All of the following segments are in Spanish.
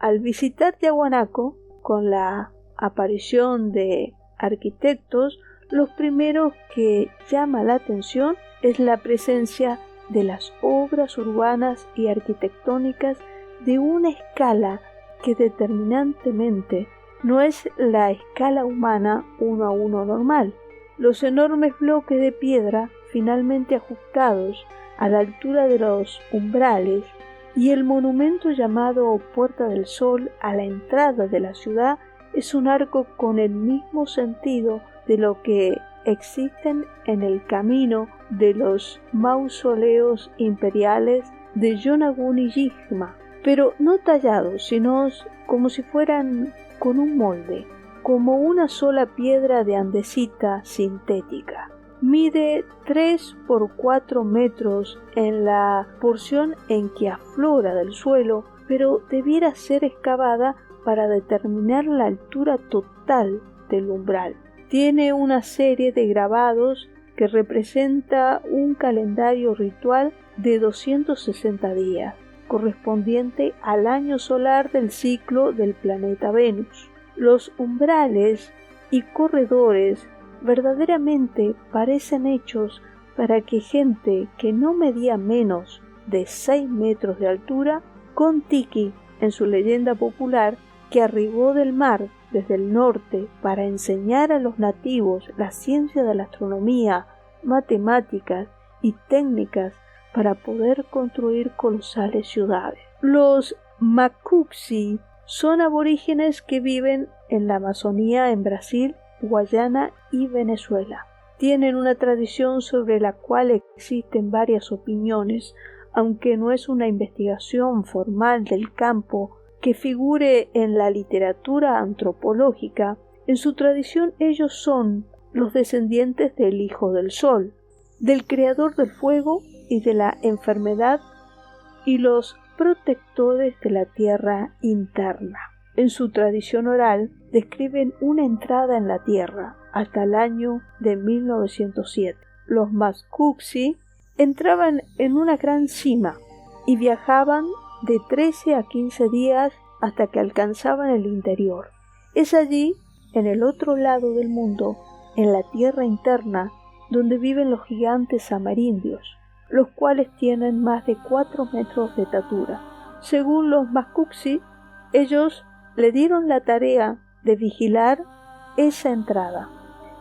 Al visitar Tiahuanaco, con la aparición de arquitectos, los primeros que llama la atención es la presencia de las obras urbanas y arquitectónicas de una escala que determinantemente no es la escala humana 1 a 1 normal. Los enormes bloques de piedra finalmente ajustados a la altura de los umbrales y el monumento llamado Puerta del Sol a la entrada de la ciudad es un arco con el mismo sentido de lo que existen en el camino de los mausoleos imperiales de Yonaguni y Yigma, pero no tallados, sino como si fueran con un molde, como una sola piedra de andesita sintética. Mide 3 por 4 metros en la porción en que aflora del suelo, pero debiera ser excavada para determinar la altura total del umbral. Tiene una serie de grabados que representa un calendario ritual de 260 días, correspondiente al año solar del ciclo del planeta Venus. Los umbrales y corredores verdaderamente parecen hechos para que gente que no medía menos de 6 metros de altura, con Tiki en su leyenda popular, que arribó del mar desde el norte para enseñar a los nativos la ciencia de la astronomía, matemáticas y técnicas para poder construir colosales ciudades. Los Macuxi son aborígenes que viven en la Amazonía en Brasil, Guayana y Venezuela. Tienen una tradición sobre la cual existen varias opiniones, aunque no es una investigación formal del campo que figure en la literatura antropológica. En su tradición ellos son los descendientes del Hijo del Sol, del Creador del Fuego y de la enfermedad, y los protectores de la tierra interna. En su tradición oral describen una entrada en la tierra hasta el año de 1907. Los Macuxi entraban en una gran cima y viajaban de 13 a 15 días hasta que alcanzaban el interior. Es allí, en el otro lado del mundo, en la tierra interna, donde viven los gigantes amerindios, los cuales tienen más de 4 metros de estatura. Según los Macuxi, ellos le dieron la tarea de vigilar esa entrada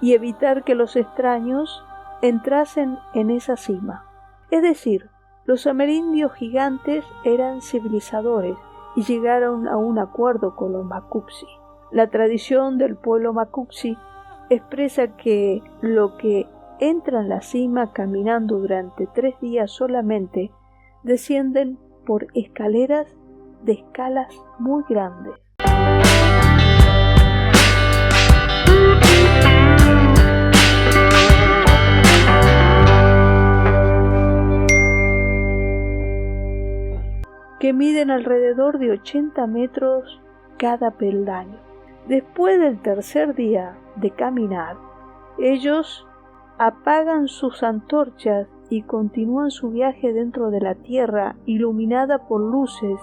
y evitar que los extraños entrasen en esa cima. Es decir, los amerindios gigantes eran civilizadores y llegaron a un acuerdo con los Macuxi. La tradición del pueblo Macuxi expresa que lo que entra en la cima caminando durante 3 días solamente descienden por escaleras de escalas muy grandes. Que miden alrededor de 80 metros cada peldaño. Después del tercer día de caminar, ellos apagan sus antorchas y continúan su viaje dentro de la tierra iluminada por luces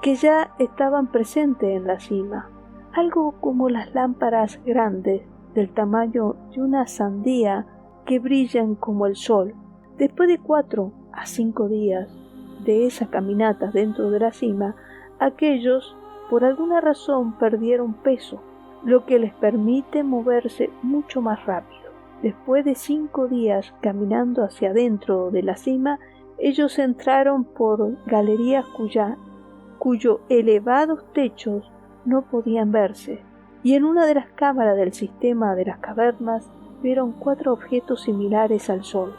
que ya estaban presentes en la cima, algo como las lámparas grandes del tamaño de una sandía que brillan como el sol. Después de 4 a 5 días de esa caminata dentro de la cima, aquellos por alguna razón perdieron peso, lo que les permite moverse mucho más rápido. Después de 5 días caminando hacia adentro de la cima, ellos entraron por galerías cuyos elevados techos no podían verse, y en una de las cámaras del sistema de las cavernas vieron 4 objetos similares al Sol,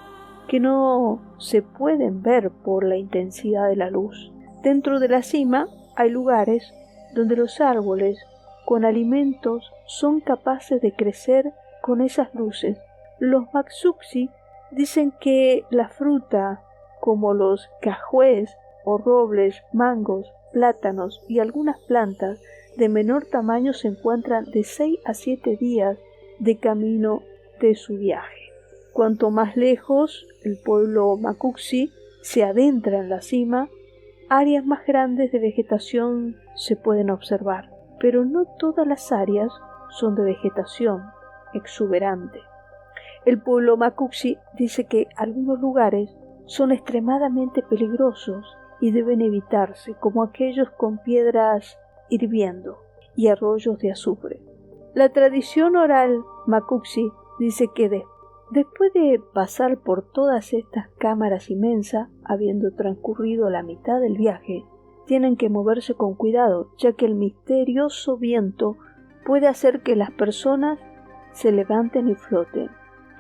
que no se pueden ver por la intensidad de la luz. Dentro de la cima hay lugares donde los árboles con alimentos son capaces de crecer con esas luces. Los Macuxi dicen que la fruta, como los cajués o robles, mangos, plátanos y algunas plantas de menor tamaño se encuentran de 6 a 7 días de camino de su viaje. Cuanto más lejos el pueblo Macuxi se adentra en la cima, áreas más grandes de vegetación se pueden observar, pero no todas las áreas son de vegetación exuberante. El pueblo Macuxi dice que algunos lugares son extremadamente peligrosos y deben evitarse, como aquellos con piedras hirviendo y arroyos de azufre. La tradición oral Macuxi dice que después de pasar por todas estas cámaras inmensas, habiendo transcurrido la mitad del viaje, tienen que moverse con cuidado, ya que el misterioso viento puede hacer que las personas se levanten y floten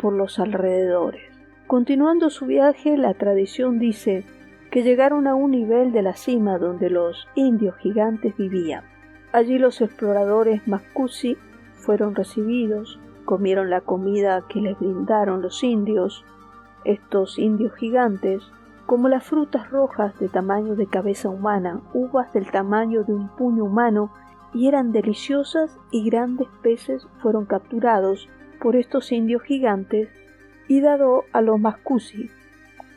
por los alrededores. Continuando su viaje, la tradición dice que llegaron a un nivel de la cima donde los indios gigantes vivían. Allí los exploradores Macuxi fueron recibidos, comieron la comida que les brindaron los indios, estos indios gigantes, como las frutas rojas de tamaño de cabeza humana, uvas del tamaño de un puño humano, y eran deliciosas, y grandes peces fueron capturados por estos indios gigantes y dado a los Macuxi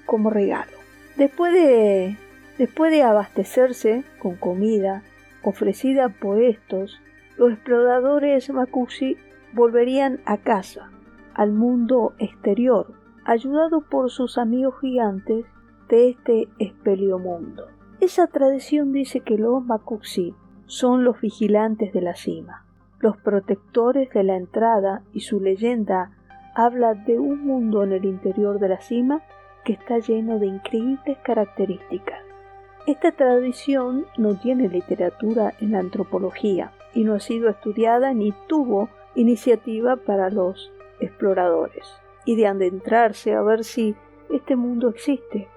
como regalo. Después de abastecerse con comida ofrecida por estos, los exploradores Macuxi volverían a casa, al mundo exterior, ayudados por sus amigos gigantes de este espeliomundo. Esa tradición dice que los Macuxi son los vigilantes de la cima, los protectores de la entrada, y su leyenda habla de un mundo en el interior de la cima que está lleno de increíbles características. Esta tradición no tiene literatura en la antropología y no ha sido estudiada ni tuvo iniciativa para los exploradores y de adentrarse a ver si este mundo existe.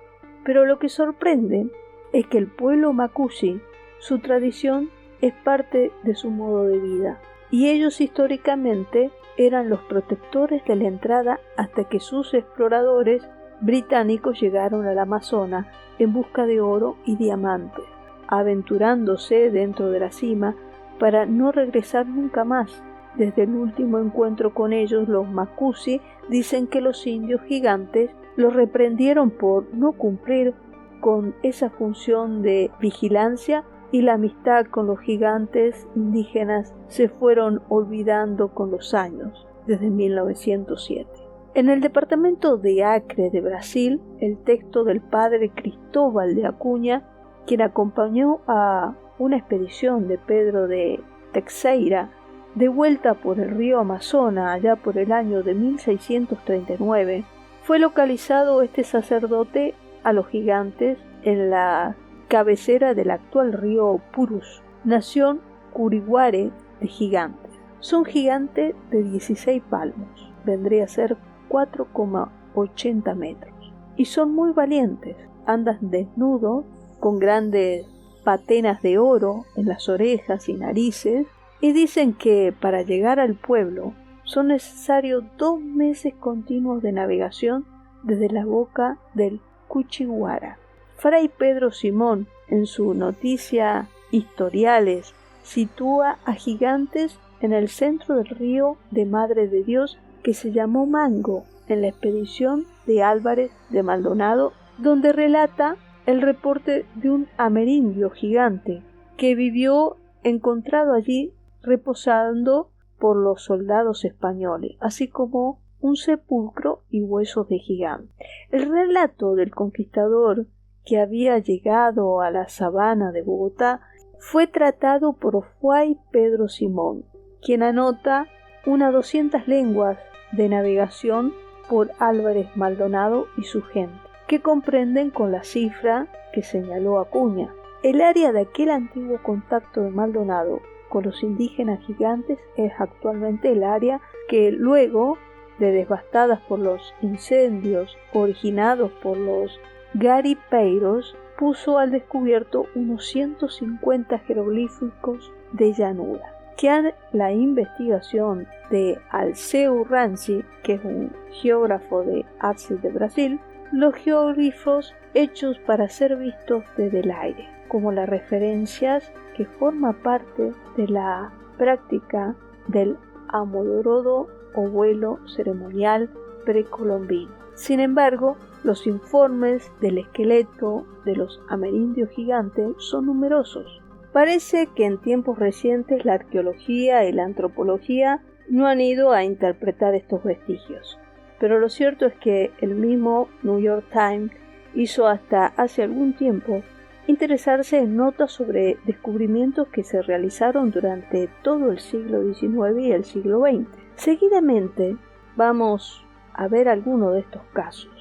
Pero lo que sorprende es que el pueblo Macuxi, su tradición es parte de su modo de vida, y ellos históricamente eran los protectores de la entrada hasta que sus exploradores británicos llegaron al Amazonas en busca de oro y diamantes, aventurándose dentro de la cima para no regresar nunca más. Desde el último encuentro con ellos, los Macuxi dicen que los indios gigantes los reprendieron por no cumplir con esa función de vigilancia, y la amistad con los gigantes indígenas se fueron olvidando con los años, desde 1907. En el departamento de Acre de Brasil, el texto del padre Cristóbal de Acuña, quien acompañó a una expedición de Pedro de Teixeira de vuelta por el río Amazonas allá por el año de 1639, fue localizado este sacerdote a los gigantes en la cabecera del actual río Purus, nación Curiguare de gigantes. Son gigantes de 16 palmos, vendría a ser 4,80 metros, y son muy valientes, andan desnudos, con grandes patenas de oro en las orejas y narices, y dicen que para llegar al pueblo son necesarios 2 meses continuos de navegación desde la boca del Cuchiguara. Fray Pedro Simón, en su noticia Historiales, sitúa a gigantes en el centro del río de Madre de Dios que se llamó Mango, en la expedición de Álvarez de Maldonado, donde relata el reporte de un amerindio gigante que vivió encontrado allí reposando por los soldados españoles, así como un sepulcro y huesos de gigante. El relato del conquistador que había llegado a la sabana de Bogotá fue tratado por Fray Pedro Simón, quien anota unas 200 lenguas de navegación por Álvarez Maldonado y su gente, que comprenden con la cifra que señaló Acuña. El área de aquel antiguo contacto de Maldonado con los indígenas gigantes es actualmente el área que luego de devastadas por los incendios originados por los garipeiros, puso al descubierto unos 150 jeroglíficos de llanura, que la investigación de Alceu Ranci, que es un geógrafo de Arce de Brasil, los geóglifos hechos para ser vistos desde el aire, como las referencias que forma parte de la práctica del amodorodo o vuelo ceremonial precolombino. Sin embargo, Los informes del esqueleto de los amerindios gigantes son numerosos. Parece que en tiempos recientes la arqueología y la antropología no han ido a interpretar estos vestigios, pero lo cierto es que el mismo New York Times hizo hasta hace algún tiempo interesarse en notas sobre descubrimientos que se realizaron durante todo el siglo XIX y el siglo XX. Seguidamente vamos a ver algunos de estos casos.